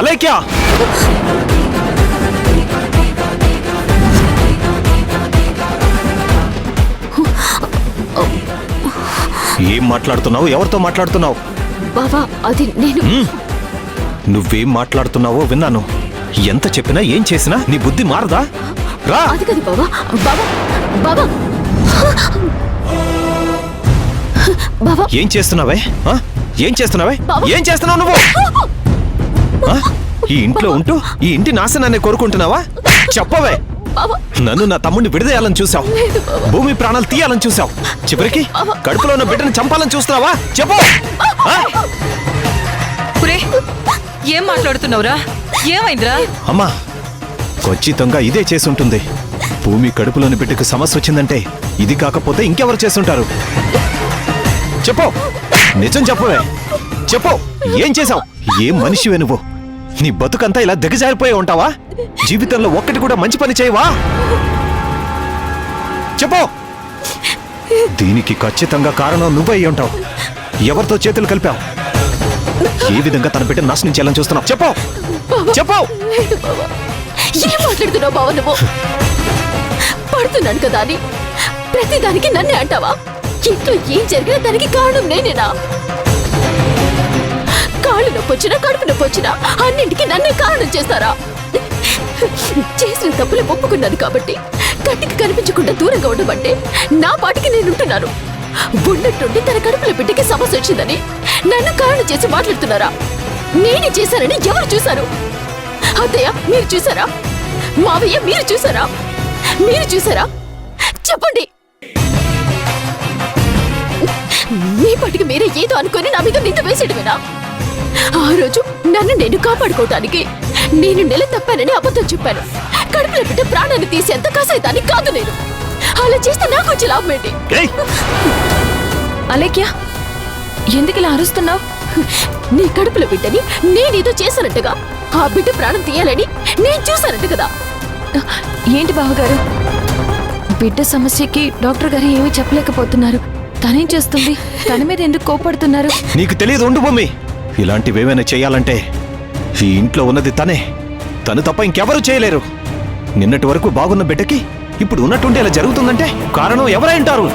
అలేఖ్య! ఏం మాట్లాడుతున్నావు? ఎవరితో మాట్లాడుతున్నావు? బావా అది నేను. నువ్వేం మాట్లాడుతున్నావో విన్నాను. ఎంత చెప్పినా ఏం చేసినా నీ బుద్ధి మారదా? రా! అది కాదు బావా. బావా బావా బావా ఏం చేస్తున్నావే? ఏం చేస్తున్నావే? బావా! ఏం చేస్తున్నావు నువ్వు? ఈ ఇంట్లో ఉంటూ ఈ ఇంటి నాశనాన్ని కోరుకుంటున్నావా? చెప్పవే. బావా నన్ను నా తమ్ముడిని విడదీయాలని చూసావు. లేదు బావా. భూమి ప్రాణాలు తీయాలని చూసావు. చివరికి కడుపులో ఉన్న బిడ్డని చంపాలని చూస్తున్నావా? చెప్పు. పురే, ఏం మాట్లాడుతున్నావురా? ఏమైందిరా? అమ్మా, ఖచ్చితంగా ఇదే చేసి ఉంటుంది. భూమి కడుపులోని బిడ్డకు సమస్య వచ్చిందంటే ఇది కాకపోతే ఇంకెవరు చేస్తుంటారు? చెప్పు, నిజం చెప్పవే. చెప్పు, ఏం చేసావు? ఏం మనిషివే నువ్వు? నీ బతుకంతా ఇలా దిగజారిపోయి ఉంటావా? జీవితంలో ఒక్కటి కూడా మంచి పని చేయవా? చెప్పు. దీనికి ఖచ్చితంగా కారణం నువ్వే అయి ఉంటావు. ఎవరితో చేతులు కలిపావు? ఏ విధంగా తన బిడ్డ నాశనం చేయాలని చూస్తున్నావు? చెప్పు. చెప్పు. లేదు బావా. ఏం మాట్లాడుతున్నావు బావా నువ్వు? పడుతున్నాను కదా అని ప్రతిదానికి నన్నే అంటావా? ఇంట్లో ఏం జరిగినా దానికి కారణం నేనేనా? కాళ్ళు నొప్పి వచ్చినా కడుపు నొప్పి వచ్చినా అన్నింటికి నన్నే కారణం చేస్తారా? చేసిన తప్పులు ఒప్పుకున్నాను కాబట్టి కంటికి కనిపించకుండా దూరంగా ఉండమంటే నా పాటికి నేనుంటున్నాను. ఉన్నట్టుండి తన కడుపులో బిడ్డకి సమస్య వచ్చిందని నన్ను కారణం చేసి మాట్లాడుతున్నారా? నేనే చేశానని ఎవరు చూశారు? అత్తయ్య మీరు చూసారా? మావయ్య మీరు చూసారా? మీరు చూసారా? చెప్పండి. మీ పాటికి మీరే ఏదో అనుకొని నా మీద నింద వేసేయడమేనా? ఆ రోజు నన్ను నేను కాపాడుకోవటానికి నేను నెల తప్పానని అబద్ధం చెప్పాను. కడుపులో బిడ్డ ప్రాణాన్ని తీసేంత కాసేదాన్ని కాదు నేను. అలా చేస్తే నాకు వచ్చే లాభం ఏంటి? అలేఖ్య, ఎందుకు ఇలా అరుస్తున్నావు? నీ కడుపులో బిడ్డని నేనేదో చేశానంటగా, ఆ బిడ్డ ప్రాణం తీయాలని నేను చూశానంట కదా. ఏంటి బావగారు, బిడ్డ సమస్యకి డాక్టర్ గారు ఏమీ చెప్పలేకపోతున్నారు. తనేం చేస్తుంది? తన మీద ఎందుకు కోపడుతున్నారు? నీకు తెలియదు. ఉండు భూమి. ఇలాంటివేమైనా చేయాలంటే ఈ ఇంట్లో ఉన్నది తనే. తను తప్ప ఇంకెవరూ చేయలేరు. నిన్నటి వరకు బాగున్న బిడ్డకి ఇప్పుడు ఉన్నట్టుండి ఇలా జరుగుతుందంటే కారణం ఎవరై ఉంటారు?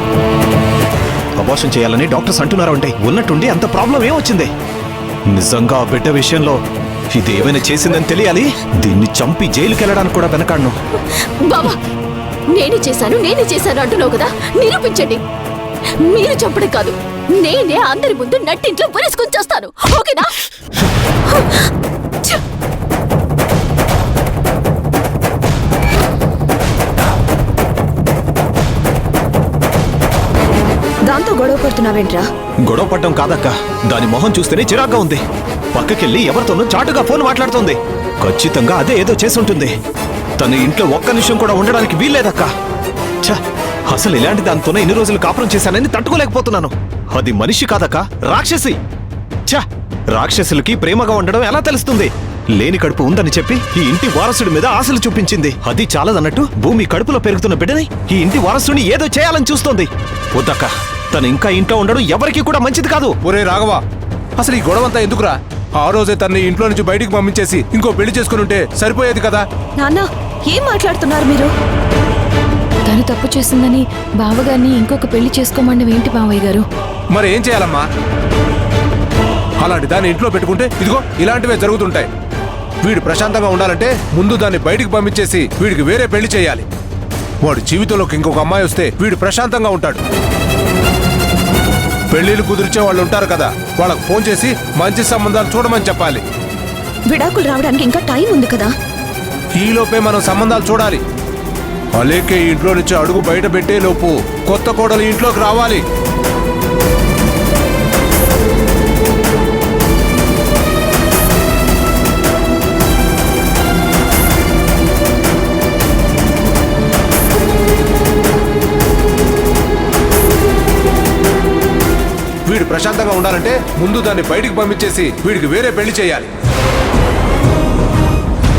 అబార్షన్ చేయాలని డాక్టర్స్ అంటున్నారు అంటే ఉన్నట్టుండి అంత ప్రాబ్లం ఏమొచ్చింది? నిజంగా ఆ బిడ్డ విషయంలో ఇది ఏమైనా చేసిందని తెలియాలి. దీన్ని చంపి జైలుకి వెళ్ళడానికి కూడా వెనకాడను. బాబా నేనే చేశాను అంటున్నావు కదా, నిరూపించండి. మీరు చంపడం కాదు, నేనే అందరి ముందు నట్టింట్లో పొరేసుకొని చేస్తాను. ఓకేనా? దాంతో గొడవ పడుతున్నావేంట్రా? గొడవ పడ్డం కాదక్క, దాని మొహం చూస్తేనే చిరాగ్గా ఉంది. పక్కకెళ్ళి ఎవరితోనూ చాటుగా ఫోన్ మాట్లాడుతోంది. ఖచ్చితంగా అదే ఏదో చేసుంటుంది. తన ఇంట్లో ఒక్క నిమిషం కూడా ఉండడానికి వీల్లేదక్క. ఛ, అసలు ఇలాంటి దాంతోనే ఇన్ని రోజులు కాపురం చేశానని తట్టుకోలేకపోతున్నాను. అది మనిషి కాదక్క, రాక్షసి. ఛ, రాక్షసులకి ప్రేమగా ఉండడం ఎలా తెలుస్తుంది? లేని కడుపు ఉందని చెప్పి ఈ ఇంటి వారసుడి మీద ఆశలు చూపించింది. అది చాలదన్నట్టు భూమి కడుపులో పెరుగుతున్న బిడ్డని ఈ ఇంటి వారసుని ఏదో చేయాలని చూస్తోంది. వద్దక్క, తను ఇంకా ఇంట్లో ఉండడం ఎవరికీ కూడా మంచిది కాదు. ఒరే రాఘవ, అసలు ఈ గొడవంతా ఎందుకురా? ఆ రోజే తన్ని ఇంట్లో నుంచి బయటికి పంపించేసి ఇంకో పెళ్లి చేసుకుని ఉంటే సరిపోయేది కదా. నాన్న, ఏం మాట్లాడుతున్నారు మీరు? తను తప్పు చేసిందని బావగారిని ఇంకొక పెళ్లి చేసుకోమండం ఏంటి మావయ్య గారు? మరి ఏం చేయాలమ్మా? అలాంటి దాన్ని ఇంట్లో పెట్టుకుంటే ఇదిగో ఇలాంటివే జరుగుతుంటాయి. వీడు ప్రశాంతంగా ఉండాలంటే ముందు దాన్ని బయటికి పంపించేసి వీడికి వేరే పెళ్లి చేయాలి. వాడు జీవితంలోకి ఇంకొక అమ్మాయి వస్తే వీడు ప్రశాంతంగా ఉంటాడు. పెళ్లిళ్ళు కుదిర్చే వాళ్ళు ఉంటారు కదా, వాళ్ళకు ఫోన్ చేసి మంచి సంబంధాలు చూడమని చెప్పాలి. విడాకులు రావడానికి ఇంకా టైం ఉంది కదా. ఈలోపే మనం సంబంధాలు చూడాలి. అలేకే ఇంట్లో నుంచి అడుగు బయట పెట్టే లోపు కొత్త కోడలు ఇంట్లోకి రావాలి. వీడు ప్రశాంతంగా ఉండాలంటే ముందు దాన్ని బయటికి పంపించేసి వీడికి వేరే పెళ్లి చేయాలి.